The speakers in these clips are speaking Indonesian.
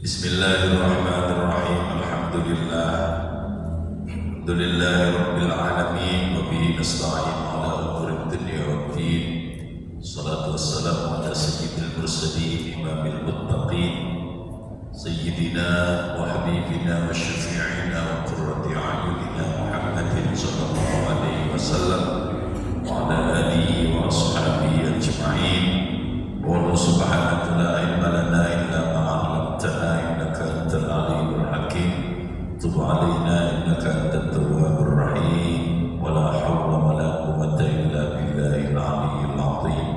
Bismillahirrahmanirrahim. Alhamdulillahi rabbil alamin wa bihi nasta'in ala umuri dunya waddin. Salatu wassalamu ala sayyidil mursalin imamil muttaqin sayyidina wa habibina wa syafi'ina wa qurrati a'yunina Muhammadin sallallahu alaihi wasallam wa ala alihi wa ashabihi ajma'in. Wa subhanaka la ilma lana illa ma 'allamtana innaka antal alimul hakim. Tub 'alaina innaka antat tawwabur rahim. Wa la hawla wa la quwwata illa billahil 'aliyyil 'azim.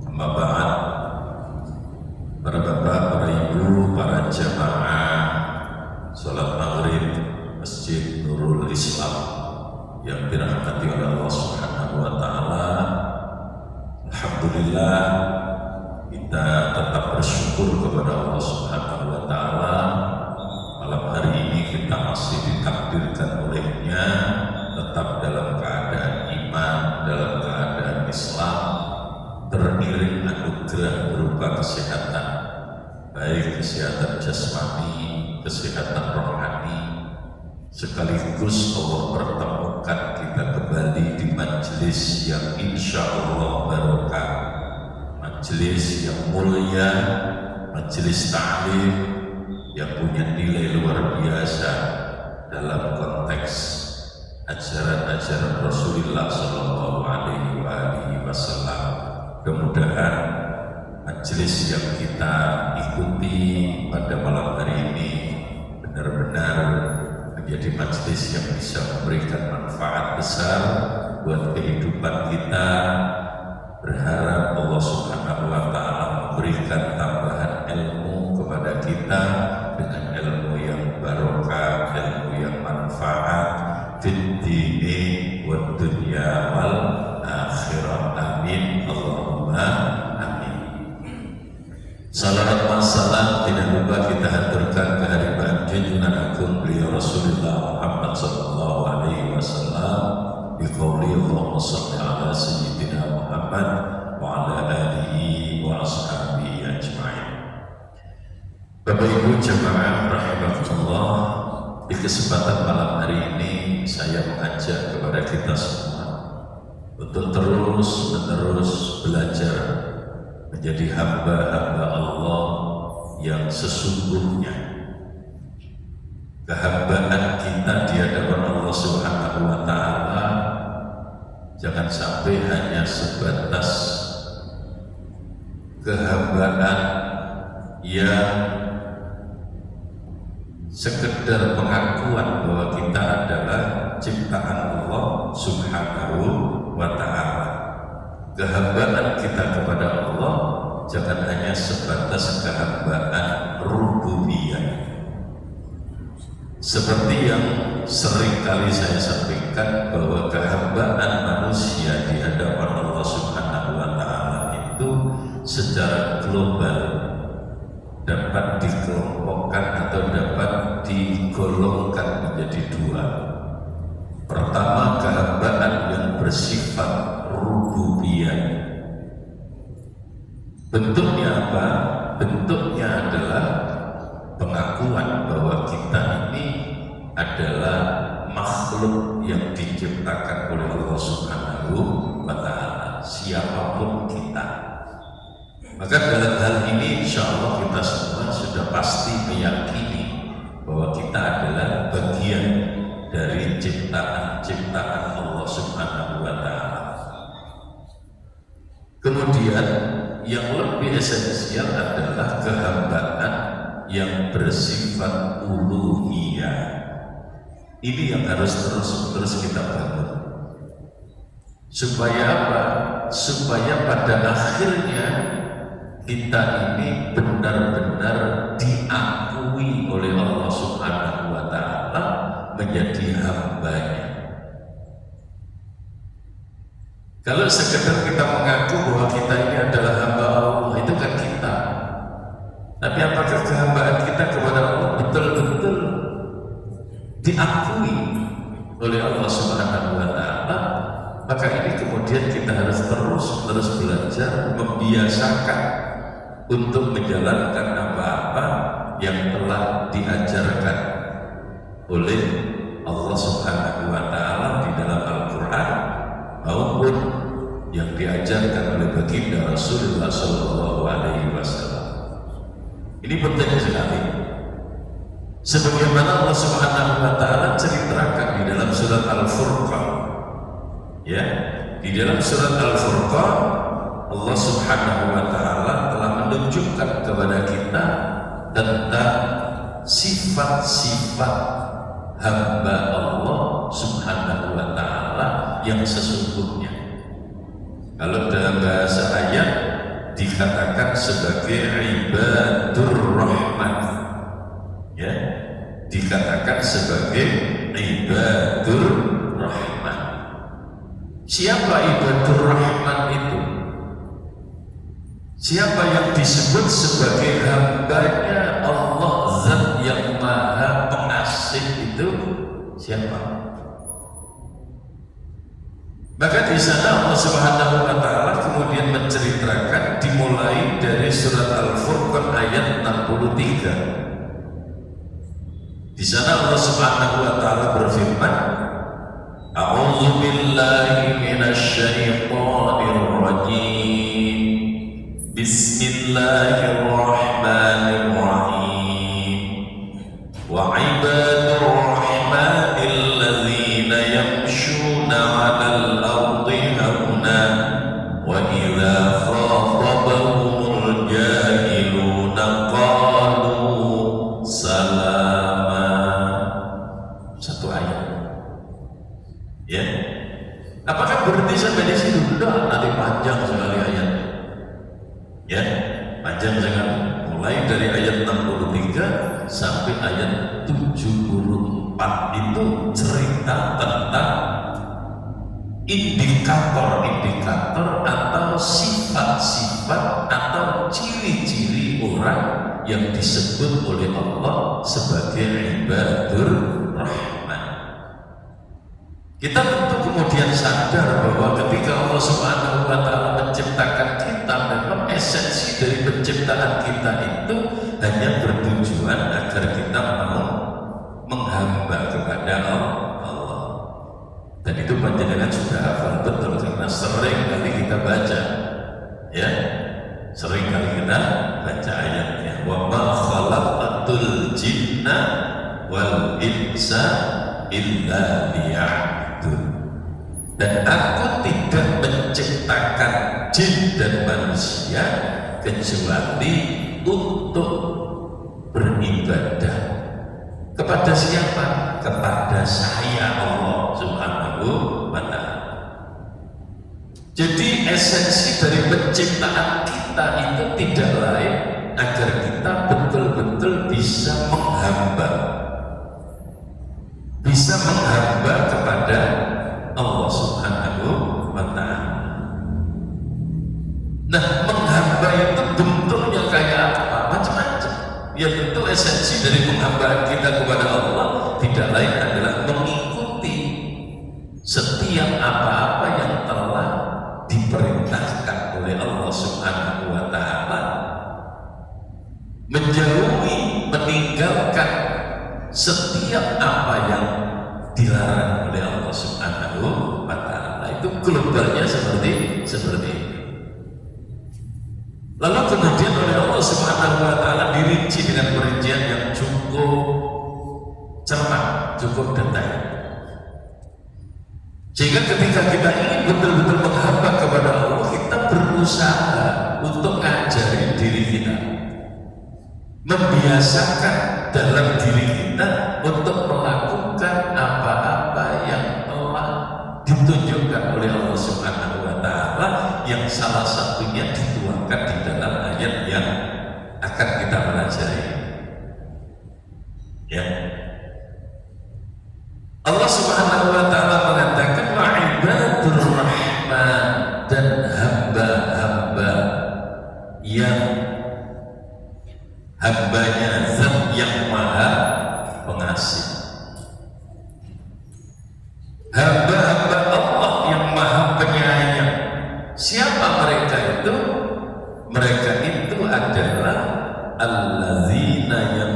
Amma ba'd. Para bapak, para ibu, para jamaah salat maghrib Masjid Nurul Islam yang dirahmati oleh Allah Subhanahu wa taala. Alhamdulillah, kita tetap bersyukur kepada Allah Subhanahu wa taala. Malam hari ini kita masih ditakdirkan olehnya tetap dalam keadaan iman, dalam keadaan Islam, teriring anugerah berupa kesehatan, baik kesehatan jasmani, kesehatan rohani, sekaligus Allah pertemukan kita kembali di majelis yang insya Allah barokah, majelis yang mulia, majelis ta'lim yang punya nilai luar biasa dalam konteks ajaran-ajaran Rasulullah Sallallahu Alaihi Wasallam. Mudah-mudahan majelis yang kita ikuti pada malam hari ini benar-benar menjadi majelis yang bisa memberikan manfaat besar buat kehidupan kita. Berharap Allah Subhanahu wa taala memberikan tambahan ilmu kepada kita dengan ilmu yang barokah, ilmu yang manfaat fid dini wad dunya wal akhirah. Amin Allahumma amin. Salawat wa salam tidak lupa kita haturkan kehadiran junjungan agung beliau Rasulullah Muhammad sallallahu alaihi wasallam bi qouli Allahumma shalli ala sayyidina Muhammad wa ala alihi wa ashabihi ajma'in. Bapak Ibu jamaah rahimakumullah, di kesempatan malam hari ini saya mengajak kepada kita semua untuk terus-menerus belajar menjadi hamba-hamba Allah yang sesungguhnya. Kehambaan kita di hadapan Allah Subhanahu wa taala jangan sampai hanya sebatas kehambaan yang sekedar pengakuan bahwa kita adalah ciptaan Allah Subhanahu wa ta'ala. Kehambaan kita kepada Allah jangan hanya sebatas kehambaan rububiyah. Seperti yang sering kali saya sampaikan bahwa kehambaan manusia di hadapan Allah Subhanahu wa ta'ala itu secara global dapat dikelompokkan atau dapat digolongkan menjadi dua. Pertama, kehambaan yang bersifat rububiyah. Bentuknya apa? Bentuknya adalah pengakuan bahwa kita ini adalah makhluk yang diciptakan oleh Allah Subhanahu wa ta'ala, siapapun kita. Maka dalam hal ini insya Allah kita semua sudah pasti meyakini bahwa kita adalah bagian dari ciptaan-ciptaan Allah Subhanahu wa ta'ala. Kemudian yang lebih esensial adalah kehambaan yang bersifat uluhiyah. Ini yang harus terus kita bangun. Supaya apa? Supaya pada akhirnya kita ini benar-benar diakui oleh Allah Subhanahu wa ta'ala menjadi hambanya. Kalau sekedar kita mengaku bahwa kita ini adalah hamba Allah, itu kan kita. Tapi apakah kehambaan kita kepada Allah betul-betul diakui oleh Allah Subhanahu wa ta'ala? Maka ini kemudian kita harus terus belajar membiasakan untuk menjalankan apa-apa yang telah diajarkan oleh Allah Subhanahu wa Ta'ala di dalam Al-Quran maupun yang diajarkan oleh baginda Rasulullah Sallallahu Alaihi Wasallam. Ini penting sekali. Sebagaimana Allah Subhanahu wa Ta'ala ceritakan di dalam surat Al-Furqan, ya, di dalam surat Al-Furqan Allah Subhanahu wa Ta'ala telah menunjukkan kepada kita tentang sifat-sifat hamba Allah Subhanahu wa Ta'ala yang sesungguhnya. Kalau dalam bahasa ayat dikatakan sebagai ibadur rahman, ya, dikatakan sebagai ibadur rahman. Siapa ibadur rahman itu? Siapa yang disebut sebagai hambanya Allah Zat yang Maha Pengasih itu siapa? Maka di sana Allah Subhanahu wa Ta'ala kemudian menceritakan dimulai dari surat Al-Furqan ayat 63. Di sana Allah Subhanahu wa Ta'ala berfirman, A'udzu billahi minasy syaithanir rajim. Bismillahirrahmanirrahim. Wa ibadur rahmanil ladzina yamshuna 'alal ardi hauna wa idza khatabahumul jahiluna qalu salama. Satu ayat. Ya. Apakah berhenti sampai di situ? Sudah, nanti panjang sekali ayatnya. Ya, panjang sekali. Mulai dari ayat 63 sampai ayat 74 itu cerita tentang indikator-indikator atau sifat-sifat atau ciri-ciri orang yang disebut oleh Allah sebagai ibadur rahman. Kita tentu kemudian sadar bahwa ketika Allah Subhanahu wa Ta'ala menciptakan kita, memang esensi dari penciptaan kita itu hanya bertujuan agar kita mau menghamba kepada Allah. Dan itu panjenengan sudah hafal betul karena sering kali kita baca, ya, sering kali kita baca ayatnya. Wa ma khalaqatul jinna wal insa illa liya'budun. Dan aku tidak menciptakan jin dan manusia kecuali untuk beribadah. Kepada siapa? Kepada saya, Allah Subhanahu wa Ta'ala. Jadi esensi dari penciptaan kita itu tidak lain agar kita betul-betul bisa menghamba, bisa menghamba kepada Allah Subhanahu wa Ta'ala. Nah, menghamba itu bentuknya kayak apa? Macam-macam. Ya, tentu esensi dari penghambaan kita kepada Allah tidak lain adalah mengikuti setiap apa-apa yang telah diperintahkan oleh Allah Subhanahu wa Ta'ala, menjauhi, meninggalkan setiap apa yang dilarang oleh Allah Subhanahu wa Ta'ala. Itu globalnya seperti itu. Lalu kemudian oleh Allah Subhanahu wa Ta'ala dirinci dengan perincian yang cukup cermat, cukup detail. Sehingga ketika kita ingin betul-betul menghamba kepada Allah, kita berusaha untuk ngajari diri kita, membiasakan dalam diri kita untuk melakukan apa-apa yang telah ditunjukkan oleh Allah Subhanahu wa Ta'ala, yang salah satunya dituangkan di dalam ayat yang akan kita pelajari. Ya, Allah Subhanahu wa Ta'ala mengatakan wa ibadur rahman, dan hamba-hamba yang hambanya Zat yang Maha Pengasih, hamba-hamba Allah yang Maha Penyayang. Siapa mereka itu? Mereka itu adalah alladzina yang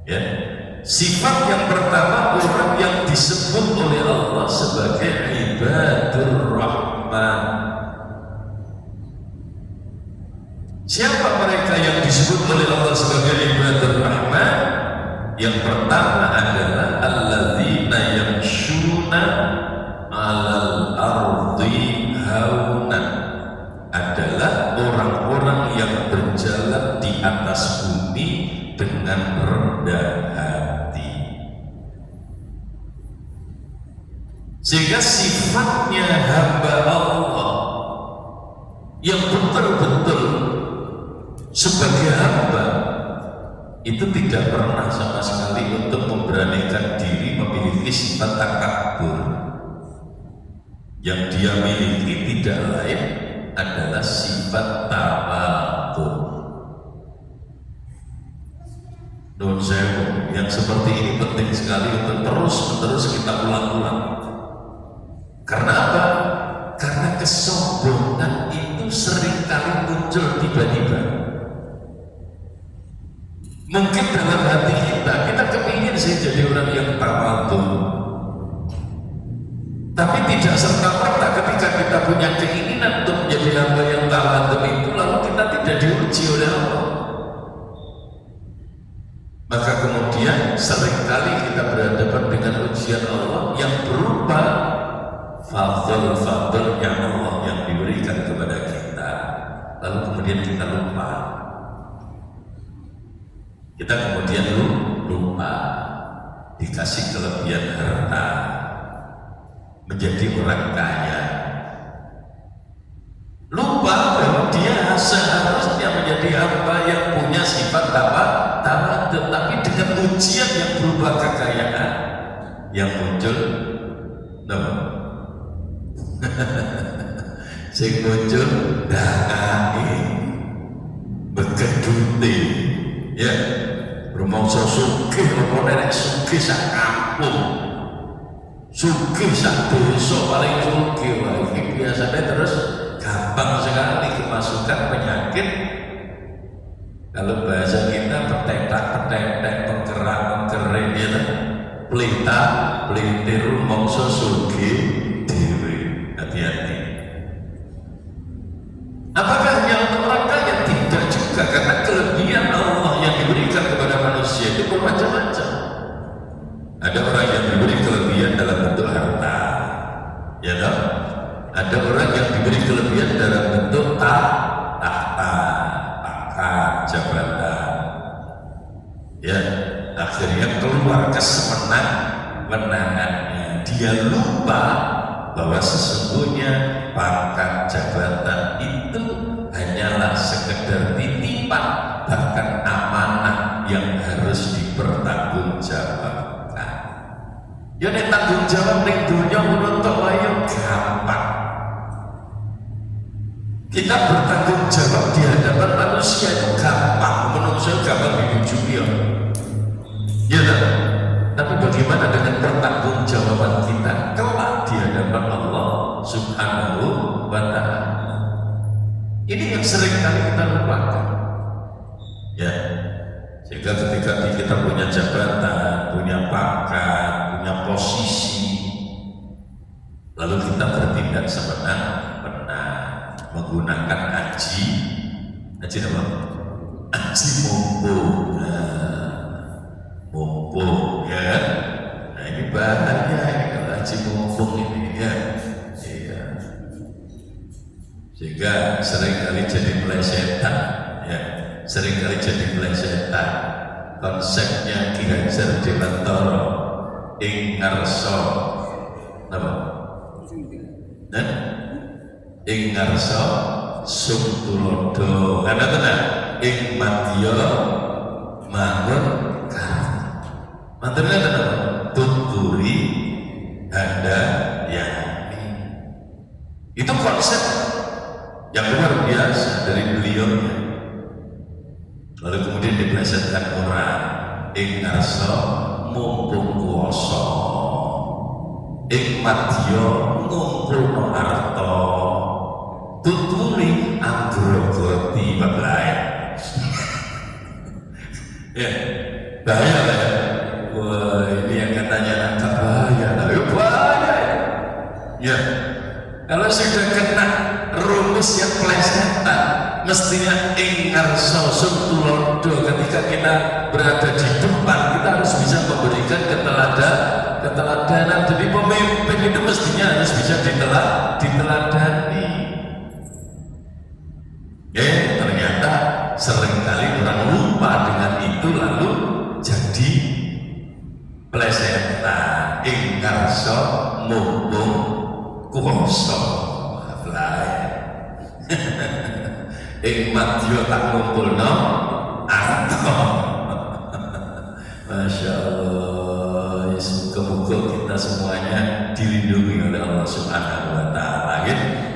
Ya, sifat yang pertama orang yang disebut oleh Allah sebagai ibadur rahman. Siapa mereka yang disebut oleh Allah sebagai ibadur rahman? Yang pertama adalah alladzina yamshuna 'alal ardi hauna, adalah orang-orang yang berjalan di atas bumi dengan rendah hati. Sehingga sifatnya hamba Allah yang betul-betul sebagai hamba itu tidak pernah sama sekali untuk memberanikan diri memiliki sifat takabur. Yang dia miliki tidak lain adalah sifat tawadhu. Nun sewu, yang seperti ini penting sekali untuk terus-menerus kita ulang-ulang. Karena apa? Karena kesombongan itu seringkali muncul tiba-tiba. Mungkin dalam hati kita kepingin sih jadi orang yang tawadhu, tapi tidak serta-merta ketika kita punya keinginan untuk menjadi hamba yang tawadhu itu lalu kita tidak diuji oleh Allah. Maka kemudian seringkali kita berhadapan dengan ujian Allah yang berupa fadl-fadl yang Allah yang diberikan kepada kita, lalu kemudian kita lupa. Kita kemudian lupa dikasih kelebihan harta, menjadi orang kaya, lupa bahwa dia seharusnya menjadi hamba yang punya sifat tawadhu, tapi dengan ujian yang berupa kekayaan yang muncul, sing muncul dangane begeduti, ya, rumangsa sugih apa nek sugih sak kampung, sugih sak desa paling sugih. Wah, ini biasanya terus gampang sekali kemasukan penyakit. Kalau bahasa kita petetak-petetek, penggerak-penggerik, ya, pelita, pelintir, rumangsa sugih dewe. Hati-hati. Apakah hanya untuk orang kaya? Tidak juga, karena kelebihan Allah yang diberikan kepada manusia itu bermacam-macam. Ada orang yang diberi kelebihan dalam bentuk harta, ya toh? Ada orang yang diberi kelebihan dalam bentuk tahta, pangkat, jabatan. Ya, akhirnya keluar kesemenang-menangannya. Dia lupa bahwa sesungguhnya pangkat jabatan itu hanyalah sekedar titipan, bahkan amanah yang harus dipertanggungjawabkan. Ya nek tanggung jawab ning dunya ngono tok wae gampang. Kita bertanggung jawab di hadapan manusia itu gampang, manusia gampang dibujuki ya. Ya tak? Tapi bagaimana dengan pertanggungjawaban kita kelak di hadapan Allah Subhanahu wa ta'ala? Ini yang sering kali kita lupakan. Ya, sehingga ketika kita punya jabatan, punya pangkat, punya posisi, lalu kita bertindak semena-mena menggunakan aji apa? Aji mumpung. Mumpung, ya. Nah ini bahaya ini kalau aji mumpung ini, ya. Iya. Sehingga seringkali jadi melesetan, ya. Seringkali jadi melesetan. Konsepnya Ki Hajar Dewantara ing ngarsa apa? Nah, ing ngarsa sumtulodo. Ana tenan ing madya mangun karang. Mantarnya apa? Tuturi handa yani. Itu konsep yang luar biasa dari beliau. Lalu kemudian diplesetkan orang ing ngarsa mumpung kuwasa, ing madya ngumpulno harta, tuturi anggregoti bablae. Ya. Bahaya lah ya. Wah, ini yang katanya agak bahaya. Tapi bahaya ya. Kalau sudah kena rumus yang plesetan, mestinya ingarso tulodo. Ketika kita berada di depan, kita harus bisa memberikan keteladanan. Jadi pemimpin itu mestinya harus bisa diteladani. Ternyata seringkali orang lupa dengan itu, lalu jadi plesetan. Ingarso mumpung kuwasa madya tak ngumpulno arta. Masya Allah, semoga kita semuanya dilindungi oleh Allah Subhanahu wa Ta'ala.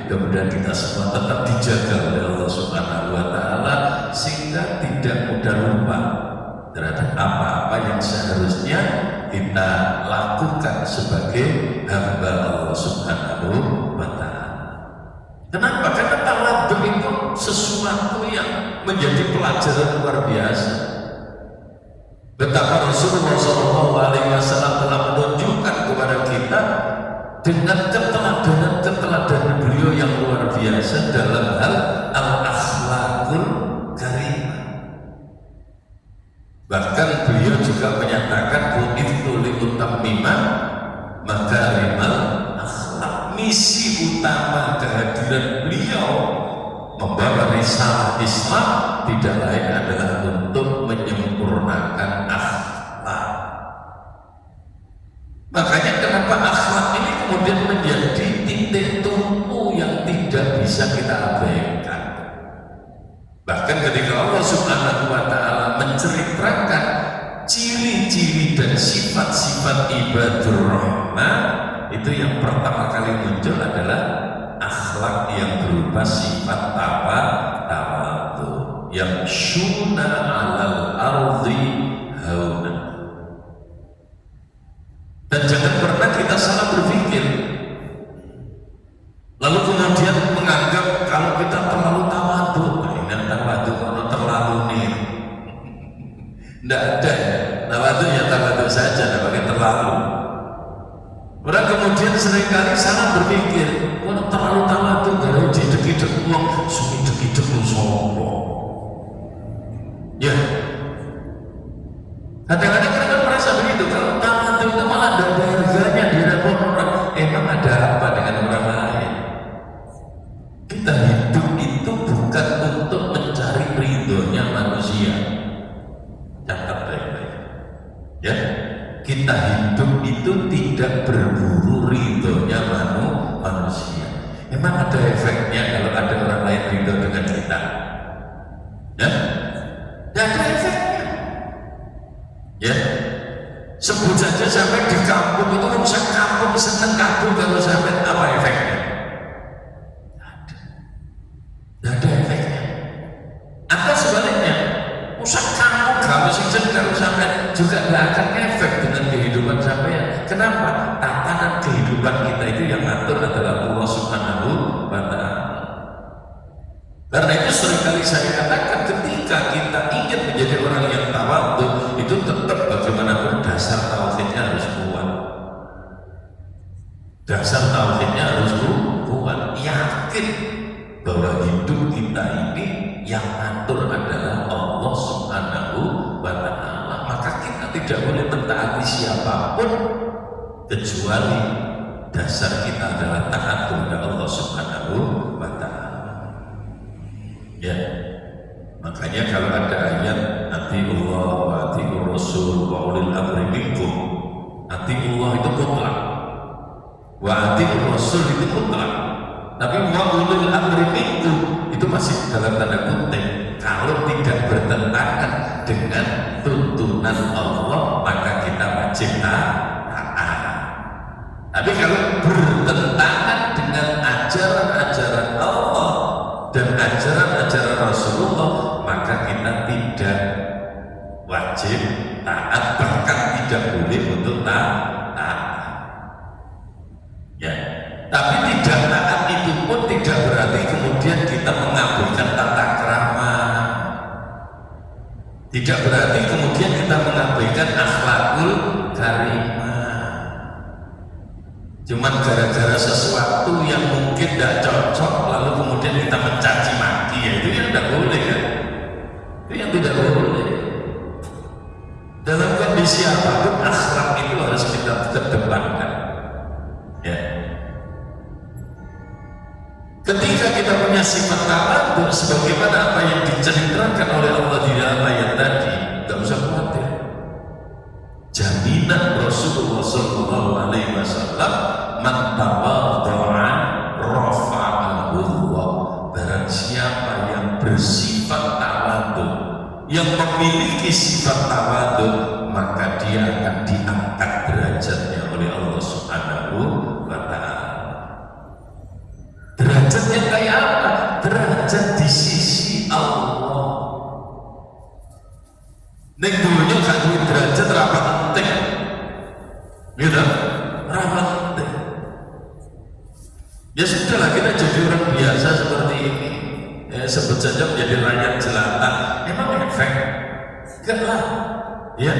Kemudian kita semua tetap dijaga oleh Allah Subhanahu wa Ta'ala, sehingga tidak mudah lupa terhadap apa-apa yang seharusnya kita lakukan sebagai hamba Allah Subhanahu wa Ta'ala. Kenapa? Karena tawadhu itu sesuatu yang menjadi pelajaran luar biasa. Betapa Rasulullah SAW telah menunjukkan kepada kita dengan keteladanan beliau yang luar biasa dalam hal al-akhlaqul karimah. Bahkan beliau juga menyatakan bu'ithu liutammima makarimal akhlaq. Misi utama kehadiran beliau membawa risalah Islam tidak lain adalah untuk menyempurnakan akhlak. Makanya kenapa akhlak ini kemudian menjadi titik tumpu yang tidak bisa kita abaikan. Bahkan ketika Allah Subhanahu wa Ta'ala menceritakan ciri-ciri dan sifat-sifat ibadur rahman, itu yang pertama kali muncul adalah akhlak yang berupa sifat tawadhu, yang syuna alal ardi hauna. Dan jangan pernah kita salah berpikir lalu kemudian menganggap kalau kita terlalu tawadhu, tawadhu kalau terlalu nih, tidak ada tawadhu ya tawadhu saja, tidak pakai terlalu. Orang kemudian seringkali salah berpikir, kalau terlalu tawadhu kalau didek-dek uang, sumi dek-dek sombong. Ya, kadang-kadang kita kan merasa begitu. Kalau tawadhu itu malah ada harganya di hadapan orang. Emang ada apa dengan orang lain? Kita hidup itu bukan untuk mencari ridhonya manusia. Catat baik-baik. Ya, kita hidup itu tidak berburu ridhonya manusia. Emang ada efeknya kalau ada orang lain ridho dengan kita? Ya, tidak ada efeknya. Ya, sebut saja sampai di kampung itu orang sekampung seneng kampung, kalau sampai apa efeknya? Tidak ada efeknya. Atau sebaliknya, usah kampung kamu sih kalau sampai juga tidak akan efek dengan kehidupan sampai. Kenapa? Tatanan kehidupan kita itu yang ngatur adalah Allah Subhanahu wa Ta'ala. Karena itu seringkali saya katakan, ketika kita ingin menjadi orang yang tawadhu, itu tetap bagaimanapun dasar tauhidnya harus kuat. Dasar tauhidnya harus kuat. Yakin bahwa hidup kita ini yang ngatur adalah Allah Subhanahu wa Ta'ala. Maka kita tidak boleh mentaati siapapun kecuali dasar kita adalah taat kepada Allah Subhanahu wa Ta'ala. Ya, makanya kalau ada ayat atiullah wa atiur rasul wa ulil amri minkum, atiullah itu mutlak, wa atiur rasul itu mutlak, tapi wa ulil amri minkum itu masih dalam tanda kutip. Kalau tidak bertentangan dengan tuntunan Allah, maka kita wajib taat. Tapi kalau bertentangan dengan ajaran-ajaran Allah dan ajaran-ajaran Rasulullah, maka kita tidak wajib taat, bahkan tidak boleh untuk taat. Ya, tapi tidak taat itu pun tidak berarti kemudian kita mengabaikan tata krama. Tidak berarti kemudian kita mengabaikan akhlakul karimah. Cuman gara-gara sesuatu yang mungkin tidak cocok lalu kemudian kita mencaci maki, ya itu yang tidak boleh kan? Itu yang tidak boleh. Dalam kondisi apapun akhlak itu harus kita kedepankan. Ya. Ketika kita punya sifat tawadhu sebagaimana apa yang diceritakan oleh Allah di dalam ayat tadi, nggak usah khawatir. Jaminan Rasulullah SAW, man tawadhu'a rafa'ahu Allah. Barang siapa yang bersifat tawadhu, yang memiliki sifat tawadhu, maka dia akan diangkat derajatnya oleh Allah Subhanahu wa Ta'ala. Derajatnya kayak apa? Derajat di sisi Allah. Ning dunya gak duwe derajat ra penting. Gitu? Ra penting. Ya sudahlah, kita jadi orang biasa seperti ini. Ya, sebut saja menjadi rakyat jelata. Emang efek? Enggak lah. Ya.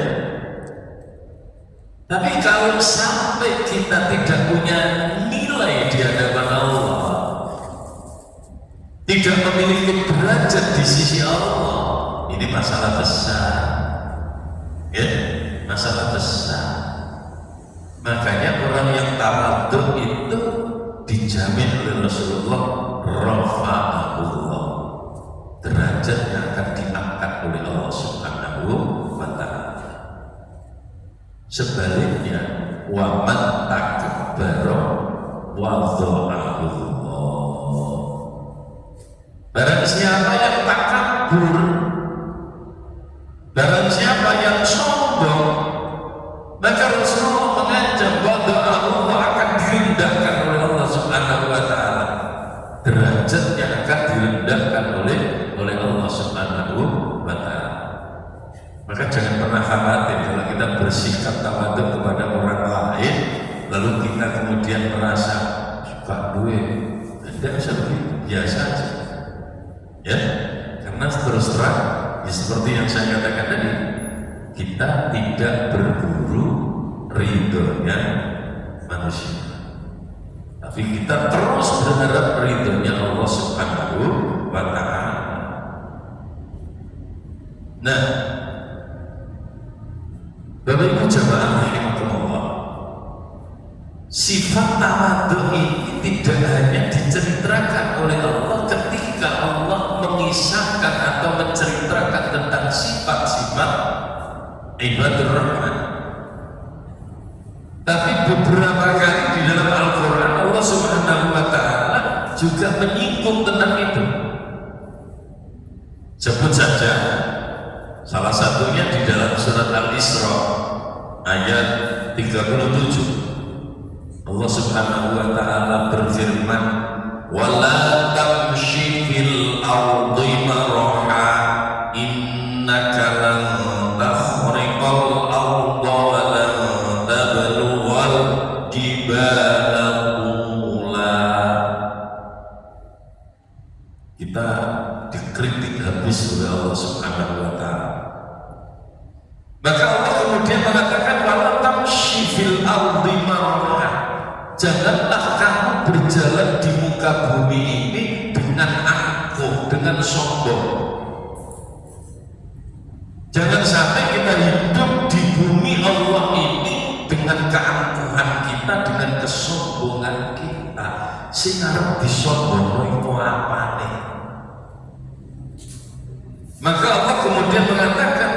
Tapi kalau sampai kita tidak punya nilai di hadapan Allah, tidak memiliki derajat di sisi Allah, ini masalah besar. Ya, masalah besar. Makanya orang yang tawadhu itu dijamin oleh Rasulullah, rafa'ahullah, derajatnya akan diangkat oleh Allah Subhanahu wa Ta'ala. Sebaliknya, wa man takbara wadha'ahullah. Barang siapa yang takabur, barang siapa yang sombong, maka Rasulullah mengancam bahwa Allah akan direndahkan oleh Allah Subhanahu wa Ta'ala. Derajatnya akan direndahkan oleh Allah Subhanahu wa Ta'ala. Maka jangan pernah khawatir kalau kita bersikap tawadhu kepada orang lain, lalu kita kemudian merasa suka duit, tidak bisa begitu, biasa aja. Ya, karena terus terang, ya seperti yang saya katakan tadi, kita tidak berburu ridhonya manusia, tapi kita terus berharap ridhonya Allah Subhanahu wa Ta'ala. Nah, Bapak Ibu jamaah rahimakumullah, sifat tawadhu ini tidak hanya diceritakan oleh Allah ketika Allah mengisahkan atau menceritakan tentang sifat-sifat ibadur rahman, tapi beberapa kali di dalam Al-Quran Allah Subhanahu wa Ta'ala juga menyinggung tentang itu. Sebut saja salah satunya di dalam surat Al-Isra ayat 37. Allah Subhanahu wa Ta'ala berfirman, wala tamshi fil ardi maraha innaka lan takhriqal arda wa lan tablughal jibala tula. Kita dikritik habis oleh Allah Subhanahu wa Ta'ala. Maka Allah kemudian mengatakan wala tamshi fil ardi maraha, janganlah kamu berjalan di muka bumi ini dengan angkuh, dengan sombong. Jangan sampai kita hidup di bumi Allah ini dengan keangkuhan kita, dengan kesombongan kita. Sing arep disombongno iku apane? Maka Allah kemudian mengatakan,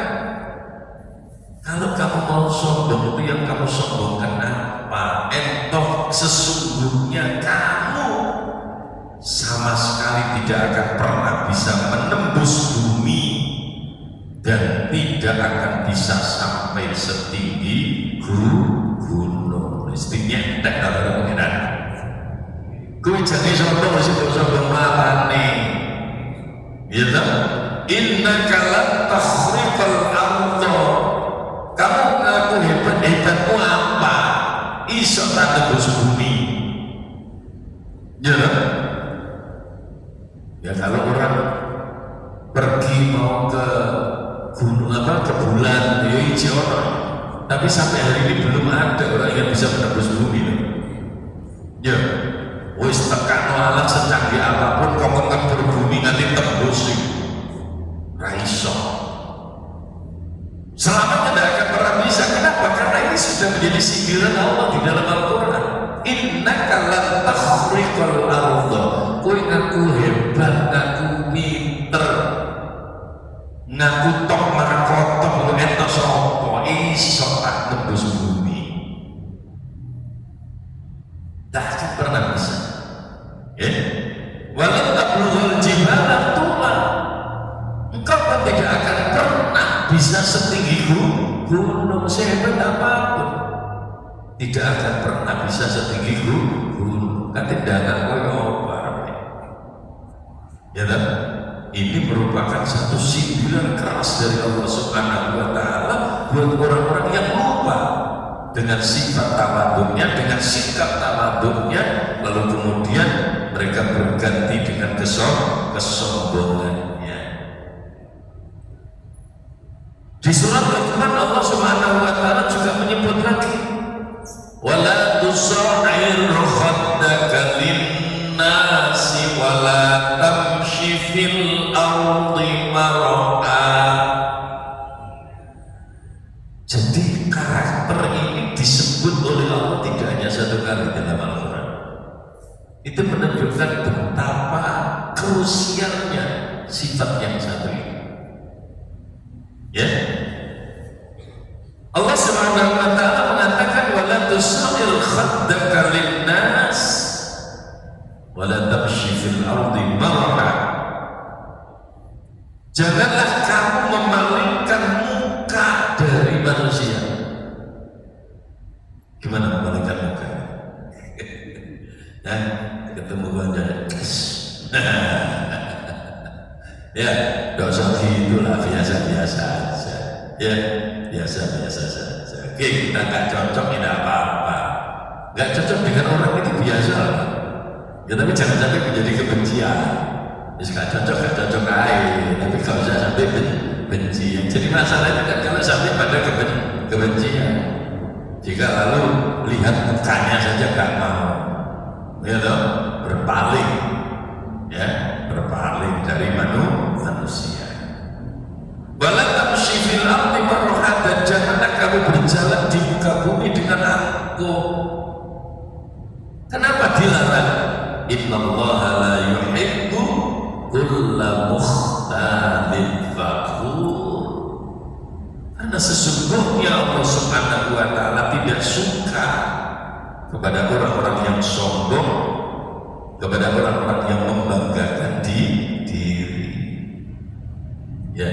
kalau kamu mau sombong itu yang kamu sombongkan apa? Entoh sesungguhnya kamu sama sekali tidak akan pernah bisa menembus bumi dan tidak akan bisa sampai setinggi gunung. Setingginya tidak ada kemungkinan. Kau jangan sombong, masih sombong malane. Gitu? Innaka lan takhriqal arda. Kamu ngaku hebatmu apa? Iso tak tembus bumi. Ya, ya kalau orang pergi mau ke gunung apa, ke bulan, ya Tapi sampai hari ini belum ada orang yang bisa menembus bumi loh. Ya, wis tekan alat secanggih apapun kok ngebur bumi nanti tembus itu raiso. Selamanya tidak akan pernah bisa. Kenapa? Karena ini sudah menjadi sindiran Allah di dalam Al-Quran. Innaka lan takhriqal ardh. Kowe ngaku hebat, ngaku pinter, ngaku tok markotok lu entos apa iso tak tembus bumi. Tak akan pernah bisa. Ya. Walau tablughul jibala tula. Engkau kan tidak akan pernah bisa setinggi gunung sehebat apapun. Tidak akan pernah bisa setinggi gunung. Kan tidak akan koyo ya kan? Ini merupakan satu sindiran keras dari Allah Subhanahu wa Ta'ala buat orang-orang yang lupa dengan sifat tawadhunya, dengan sikap tawadhunya, lalu kemudian mereka berganti dengan kesombongannya. Di surat Luqman Allah Subhanahu wa Ta'ala juga menyebut lagi, wala tusa'ir khaddaka lin-nasi wala tamshi fil ardi mar'a. Jadi karakter ini disebut oleh Allah tidak hanya satu kali dalam Al-Quran. Itu menunjukkan betapa krusialnya sifat yang satu ini. Ya, Allah Subhanahu wa Ta'ala mengatakan wala tusa'ir khaddaka lin-nas wala tamshi fil ardi marha. Janganlah kamu memalingkan muka dari manusia. Gimana memalingkan muka? Nah, ketemu Anda. Ya, tidak usah gitulah, biasa-biasa aja. Ya, biasa-biasa saja. Oke, kita nggak cocok, tidak apa-apa. Nggak cocok dengan orang itu biasa. Ya, tapi jangan sampai menjadi kebencian. Nggak cocok aja. Tapi kalau usah sampai benci. Jadi masalahnya kan kalau sampai pada kebencian. Jika lalu lihat mukanya saja nggak mau, ya toh, berpaling, ya, berpaling dari manusia. Wala tamshi fil ardi marha, dan janganlah kamu berjalan di muka bumi dengan angkuh. Kenapa dilarang? Innallaha la yuhibbu kulla mukhtalin fakhur. Karena sesungguhnya Allah Subhanahu wa Ta'ala tidak suka kepada orang-orang yang sombong, kepada orang-orang yang membanggakan diri. Ya,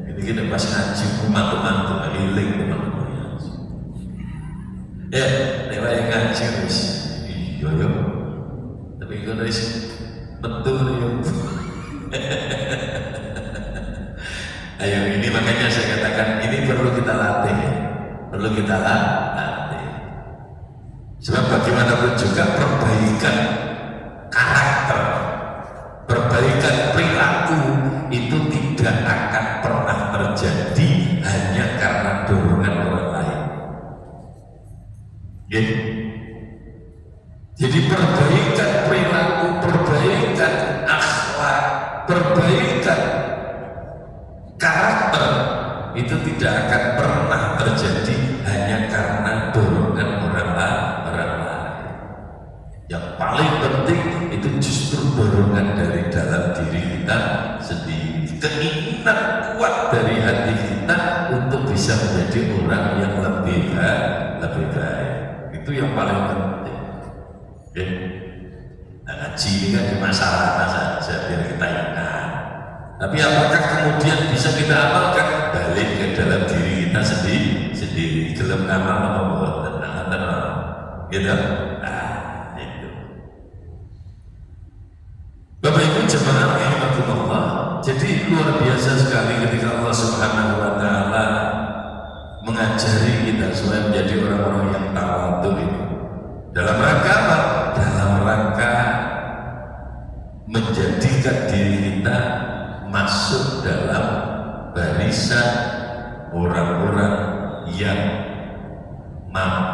ini kita pas ngaji mantu-mantu healing teman-teman. Ya, lewat yang ngaji wis. Iya. Tapi kalau wis betul ya. Ayo, ini makanya saya katakan ini perlu kita latih, perlu kita latih. Sebab bagaimanapun juga perbaikan karakter, perbaikan perilaku itu tidak akan pernah terjadi hanya karena dorongan orang lain. Jadi, jadi perbaikan perilaku, perbaikan akhlak, perbaikan karakter itu tidak akan pernah terjadi hanya karena dorongan orang lain. Yang paling penting itu justru dorongan dari dalam diri kita sendiri, keinginan kuat dari hati kita untuk bisa menjadi orang yang lebih baik. Itu yang paling penting. Ya. Nah, ngaji ini kan di masyarakat saja biar kita ingat. Tapi apakah kemudian bisa kita amalkan? Balik ke dalam diri kita sendiri. Dalam amal apa tenang, gitu. Nah, itu. Bapak Ibu jemaah rahimakumullah. Jadi luar biasa sekali ketika Allah Subhanahu wa Ta'ala mengajari kita supaya menjadi orang-orang yang tawadhu ini. Dalam rangka apa? Dalam rangka menjadikan diri kita masuk dalam barisan orang-orang yang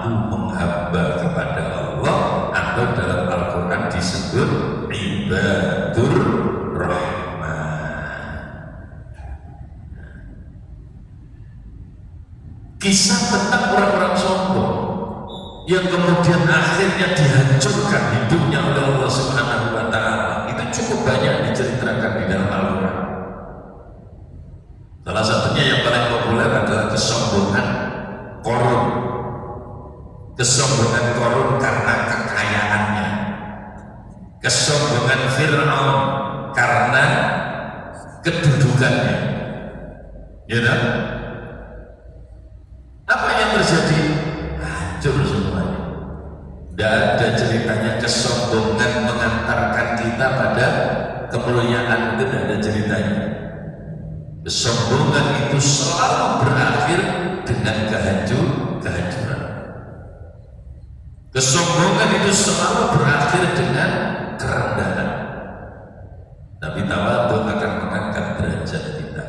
mampu menghamba kepada Allah, atau dalam Al-Quran disebut ibadur rahman. Kisah tentang orang-orang sombong yang kemudian akhirnya dihancurkan hidupnya oleh Allah Subhanahu wa Ta'ala, itu cukup banyak diceritakan di dalam Al-Quran. Salah satunya yang paling populer adalah kesombongan Qarun. Kesombongan Qarun karena kekayaannya, kesombongan Fir'aun karena kedudukannya. Ya kan? Apa yang terjadi? Hancur semuanya. Tidak ada ceritanya kesombongan mengantarkan kita pada kemuliaan, itu tidak ada ceritanya. Kesombongan itu selalu berakhir dengan kehancuran. Kesombongan itu selalu berakhir dengan kerendahan. Tapi tawadhu akan mengangkat derajat kita.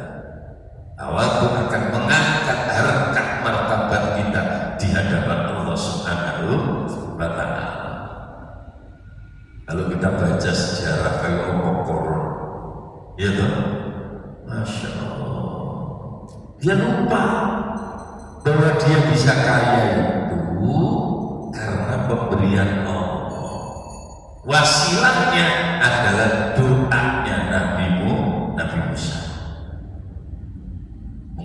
Tawadhu akan mengangkat harkat martabat kita di hadapan Allah Subhanahu wa Ta'ala. Kalau kita baca sejarah kayak Qarun, ya toh, Masya Allah, dia lupa bahwa dia bisa kaya itu karena pemberian Allah. Wasilahnya adalah doanya Nabi Musa.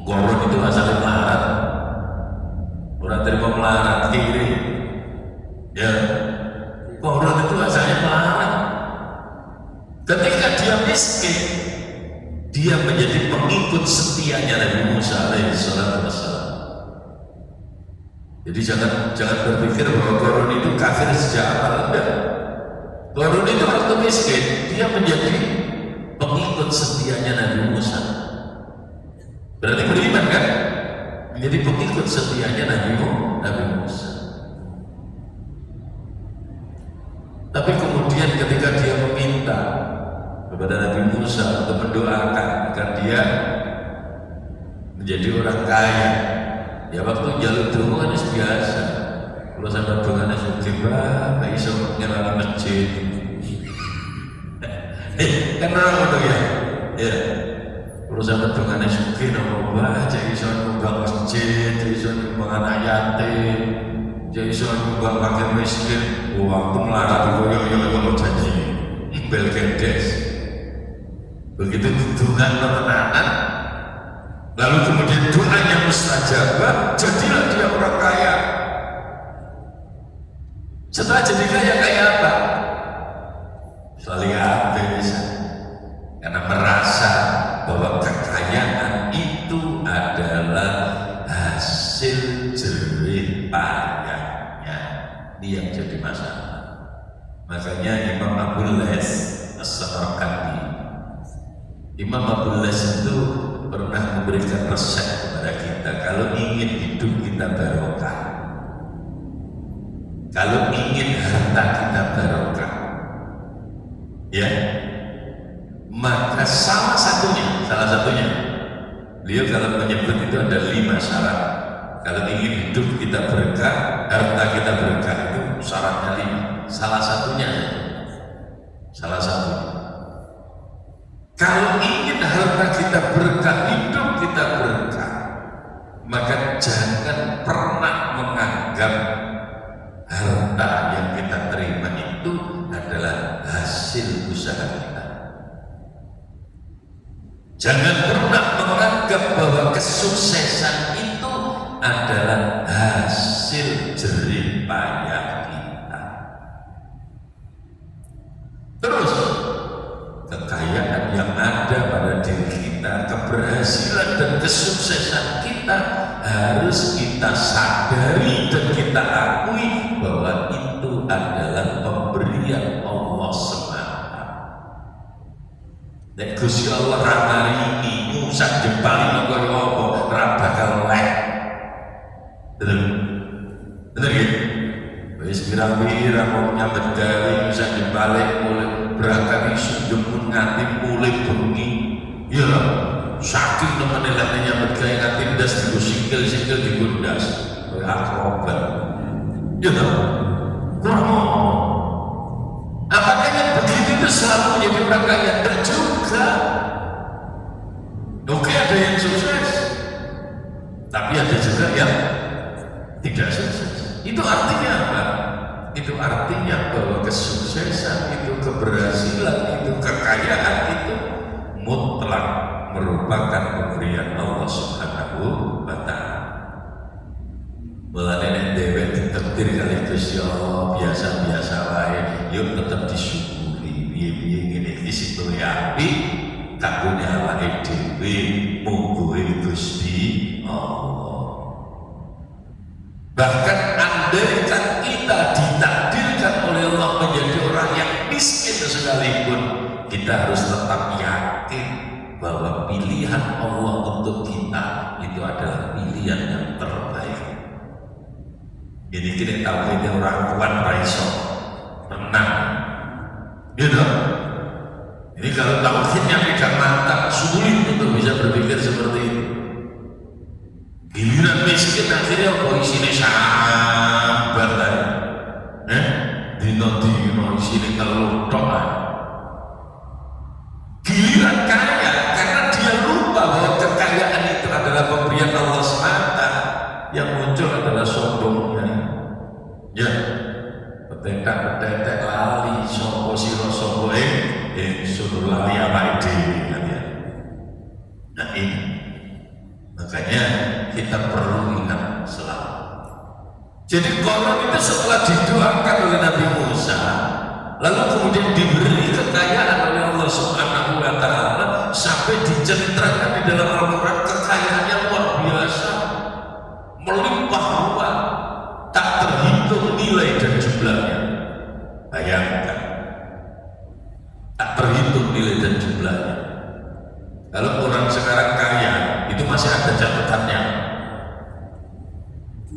Qarun itu asalnya melarat, orang terima melarat kiri, ya. Qarun itu asalnya melarat. Ketika dia miskin, dia menjadi pengikut setianya Nabi Musa alaihissalam. Jadi jangan berpikir bahwa Qarun itu kafir sejak awal. Enggak. Qarun itu waktu miskin, dia menjadi pengikut setianya Nabi Musa. Berarti beriman kan? Menjadi pengikut setianya Nabi Musa. Tapi kemudian ketika dia meminta kepada Nabi Musa untuk mendoakan agar dia menjadi orang kaya, ya waktu jalur doa itu biasa. Kalau sampai doanya sudah gak bisa nyerang masjid. Kan orang itu ya. Kalau sampai doanya suki, nama baca bisa nyumbang masjid, bisa nyumbang anak yatim, bisa nyumbang fakir miskin. Waktu melarat yo janji Iqbal Gendes. Begitu dengan tenanan, lalu kemudian doanya mustajabah, jadilah dia orang kaya. Setelah jadi kaya, kaya apa? Selalu habis, karena merasa bahwa kekayaan itu adalah hasil jerih payahnya. Ini yang jadi masalah. Makanya Imam Abul Lais As-Samarqandi, Imam Abul Lais itu pernah memberikan resep kepada kita kalau ingin hidup kita barokah, kalau ingin harta kita barokah, ya, maka salah satunya beliau kalau menyebut itu ada 5 syarat. Kalau ingin hidup kita berkah, harta kita berkah, itu syaratnya 5. Salah satunya, kalau ingin harta kita berkah, hidup kita berkah, maka jangan pernah menganggap harta yang kita terima itu adalah hasil usaha kita. Jangan pernah menganggap bahwa kesuksesan itu adalah hasil jerih payah kita. Terus kekayaan yang ada pada diri kita, keberhasilan dan kesuksesan kita harus kita sadari dan kita akui bahwa itu adalah pemberian Allah semata. Nek Gusti Allah ra maringi nyusak jempali kaya apa ra bakal lek. Bener gitu? Wis pirang-pirang wong nyambet gawe nyusak jempali mulai berangkat isu jemput nganti mulai bengi. Ya saking temen-temen nyambet gawe nganti ndas digo sikil-sikil digundas. Kaya akrobat. gitu. Kurang ngomong. Apakah yang begitu itu selalu menjadi orang kaya? Tidak juga. Oke, ada yang sukses, tapi ada juga yang tidak sukses. Itu artinya apa? Itu artinya bahwa kesuksesan itu, keberhasilan itu, kekayaan itu mutlak merupakan pemberian Allah Subhanahu wa Ta'ala. Mulane nek dhewe ditakdir kali Gusti Allah biasa-biasa wae, yo tetep disyukuri. Piye-piye ngene iki sing luwih apik kanggo awake dhewe, monggo Gusti Allah. Bahkan andaikan kita ditakdirkan oleh Allah menjadi orang yang miskin sekalipun, kita harus tetap yakin bahwa pilihan Allah untuk kita itu adalah pilihan yang terbaik. Jadi kita tahu ini orang kuat raiso tenang, gitu. Jadi kalau tauhidnya tidak mantap, sulit untuk bisa berpikir seperti itu. Giliran miskin akhirnya kok isinya sambat tadi, dino isinya ngelutok. Giliran kaya karena dia lupa bahwa kekayaan itu adalah pemberian Allah SWT, yang muncul adalah sombongnya. Ya, petetek lali, sopo siro sopo suruh lali apa ide kan ya. Nah ini, makanya kita perlu ingat selalu. Jadi Korun itu setelah didoakan oleh Nabi Musa, lalu kemudian diberi kekayaan oleh Allah Subhanahu wa Ta'ala, sampai diceritakan di dalam Al-Quran kekayaannya luar biasa, melimpah ruah, tak terhitung nilai dan jumlahnya. Bayangkan, tak terhitung nilai dan jumlahnya. Kalau orang sekarang kaya, itu masih ada catatannya.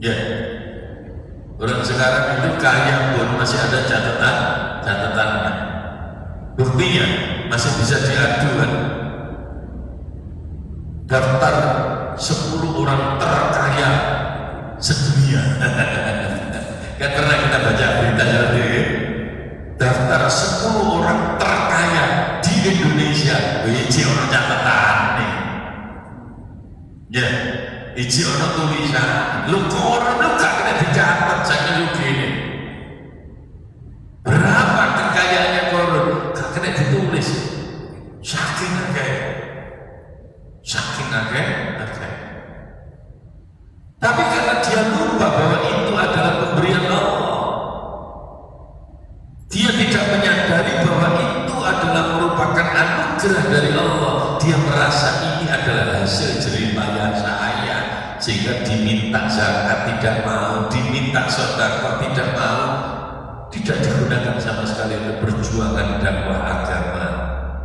Ya, orang sekarang itu kaya pun masih ada catatannya. Buktinya masih bisa diadukan. Daftar 10 orang terkaya sedunia. Kan pernah kita baca berita seperti ini. Daftar 10 orang terkaya di Indonesia. Iji ono catatan nih. Ya, iji ono tulisan. Lu Koran lu gak kena dicatat saking lu gini. Berapa kekayaannya Koran? Gak kena ditulis. Saking akeh. Tapi karena dia lupa bahwa itu adalah pemberian Allah, dia tidak menyadari bahwa itu adalah merupakan anugerah dari Allah. Dia merasa ini adalah hasil jerih payah saya, sehingga diminta zakat tidak mau, diminta sedekah tidak mau, tidak digunakan sama sekali untuk perjuangan dakwah agama.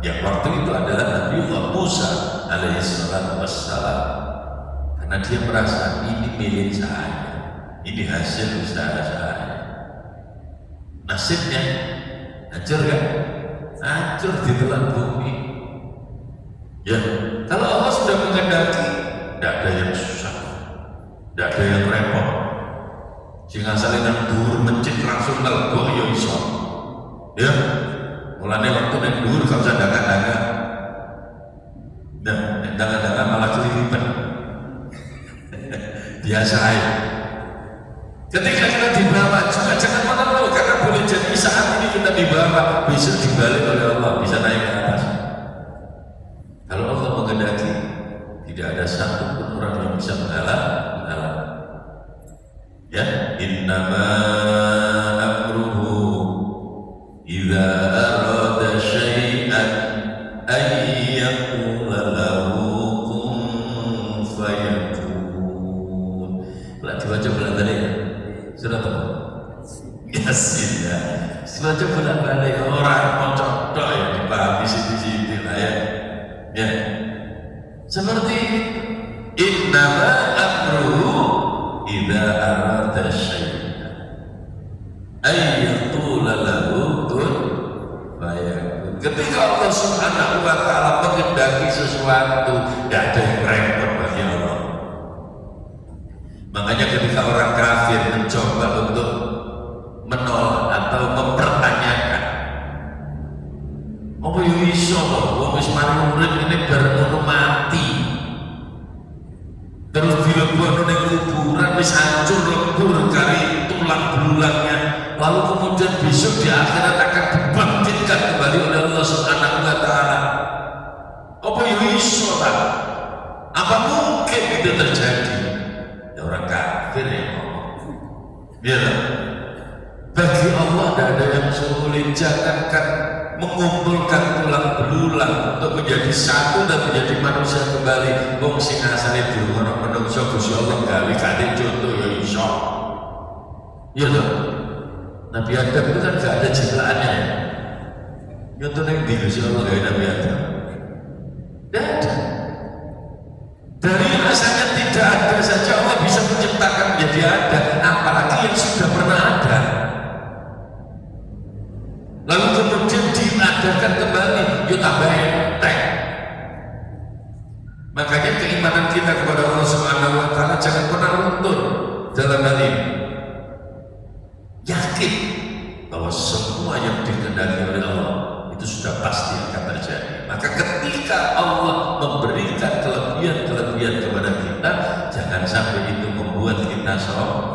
Yang waktu itu adalah Nabiullah Musa alaihissalam wassalam. Karena dia merasa ini milik saya, ini hasil usaha saya. Nasibnya hancur kan? Hancur di telan bumi. Ya, kalau Allah sudah menghendaki, tidak ada yang susah, tidak ada yang repot. Sehingga salinan dur mencit langsung nelbok ya iso. Ya, mulanya waktu naik dur kalau usah dagang-dagang. Nah, dagang-dagang malah kelilipan. Biasa aja. Ketika kita dibawa juga jangan mengeluh, karena boleh jadi saat ini kita dibawa, besok dibalik oleh Allah, bisa naik ke atas. Kalau Allah menghendaki, tidak ada satu pun orang yang bisa menghalang. Ya, innama amruhu idza arada syai'an ay yaqula lahu kun fayakun. Lah dibaca bulan-bulan ya. Sudah tahu? Yasin ya. Dibaca bulan-bulan ya. Orang pocok ya dipahami sisi-sisi lah ya. Ya. Seperti innama amruhu idza arada syai'an ay yaqula lahu kun fayakun. Ketika Allah Subhanahu wa Ta'ala menghendaki sesuatu, tidak ada yang repot bagi Allah. Makanya ketika orang kafir mencoba untuk atau mempertanyakan. Apa yo iso to wong wis mari urip ini baru mati. Terus dilebokno ning kuburan wis hancur lebur kari tulang belulangnya. Lalu kemudian besok di akhirat akan dibangkitkan kembali oleh Allah Subhanahu wa taala. Apa yo iso ta? Apa mungkin itu terjadi? Ya orang kafir ya ngomong. Biar bagi Allah tidak ada yang sulit. Jangankan mengumpulkan tulang belulang untuk menjadi satu dan menjadi manusia kembali. Wong sing asale dulu ana menungso Gusti Allah gawe kadhe contoh ya iso. Iya toh? Nabi Adam itu kan gak ada ciptaannya ya. Contohnya di Gusti Allah gawe Nabi Adam. Tidak ada. Dari rasanya tidak ada saja Allah bisa menciptakan menjadi ada, apalagi yang sudah pernah ada. Lalu kemudian diadakan kembali, yuk tambah enteng. Makanya keimanan kita kepada Allah Subhanahu wa taala jangan pernah luntur dalam hal ini. Yakin bahwa semua yang dikehendaki oleh Allah itu sudah pasti akan terjadi. Maka ketika Allah memberikan kelebihan kepada kita, jangan sampai itu membuat kita sombong.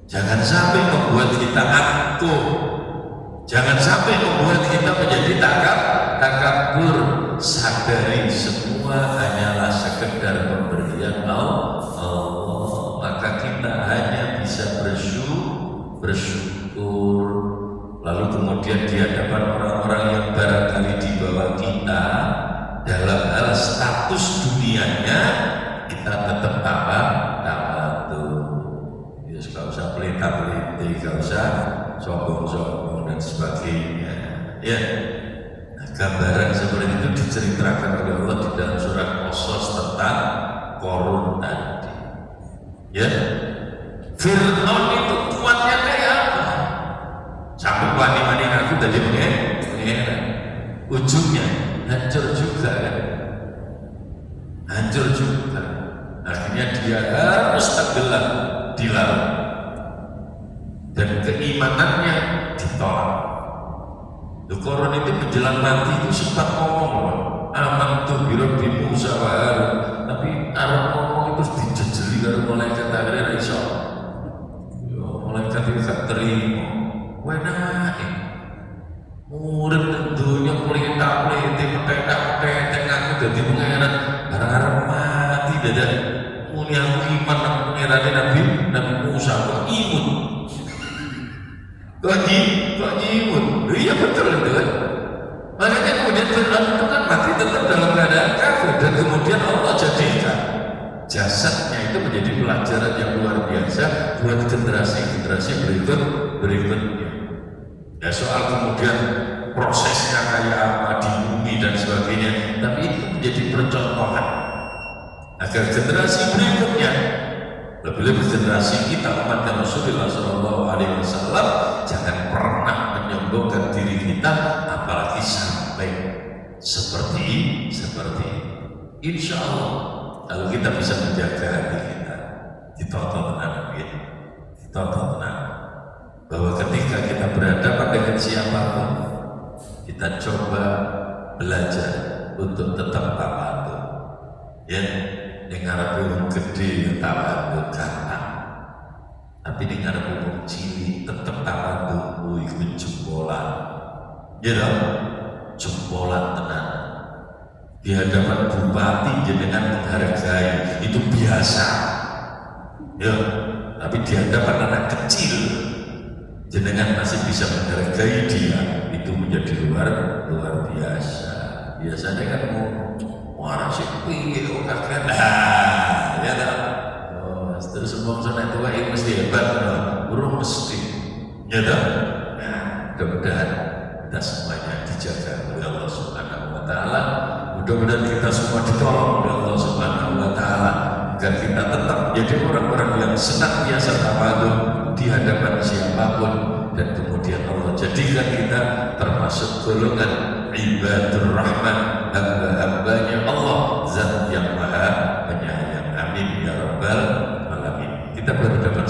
Jangan sampai membuat kita angkuh. Jangan sampai membuat kita menjadi takabur. Sadari semua hanyalah sekedar pemberian Allah. Maka kita hanya bisa bersyukur. Lalu kemudian di hadapan orang-orang yang barangkali di bawah kita dalam hal status dunianya, kita tetap tawadhu. Ya, gak usah pelita-peliti, gak usah sombong-sombong dan sebagainya. Ya, nah, gambaran seperti itu diceritakan oleh Allah di dalam surat Qasas tentang Qarun tadi. Ya, Fir'aun itu kuatnya kayak apa? Sampai wani-wani aku tadi pengen ujungnya hancur juga kan? Hancur juga. Akhirnya dia harus tenggelam di laut dan keimanannya ditolak. Qarun itu menjelang mati itu sempat ngomong, aman tuh biro di Musa wa Harun, tapi arep ngomong itu dijejeli karo malaikat akhirnya iso. Yo malaikat itu gak terima. Wenang murid tentunya pelita-peliti petek-petek aku jadi pengeran barang-barang mati dadak muni aku iman aku pengerane Nabi Musa kok imut kok imut. Iya betul itu kan. Makanya kemudian Fir'aun itu kan mati tetap dalam keadaan kafir dan kemudian Allah jadikan jasadnya itu menjadi pelajaran yang luar biasa buat generasi-generasi berikutnya. Ya soal kemudian prosesnya kayak apa di bumi dan sebagainya, tapi itu menjadi percontohan agar generasi berikutnya, lebih-lebih generasi kita umat Rasulullah SAW, jangan pernah menyombongkan diri kita, apalagi sampai seperti insya Allah kalau kita bisa menjaga hati kita, ditoto tenang, bahwa ketika kita berhadapan dengan siapapun, kita coba belajar untuk tetap tawadhu. Ya, dengar wong gede tawadhu kata, tapi dengar wong cilik tetap tawadhu iku jempolan. Ya dong, jempolan tenan. Di hadapan bupati jenengan menghargai itu biasa. Ya, tapi di hadapan anak kecil jenengan masih bisa menghargai dia, itu menjadi luar biasa. Biasanya kan mau orang sih piye kok kakek ya tak. Terus semua sana tua ini mesti hebat, burung mesti ya tak. Nah, mudah-mudahan kita semuanya dijaga oleh Allah Subhanahu wa taala. Mudah-mudahan kita semua ditolong oleh Allah Subhanahu wa taala agar kita tetap menjadi orang-orang yang senantiasa tawadhu di hadapan siapapun, dan kemudian Allah jadikan kita termasuk golongan ibadur rahman, hamba-hambanya Allah, zat yang maha penyayang. Amin ya rabbal alamin. Kita berhadapan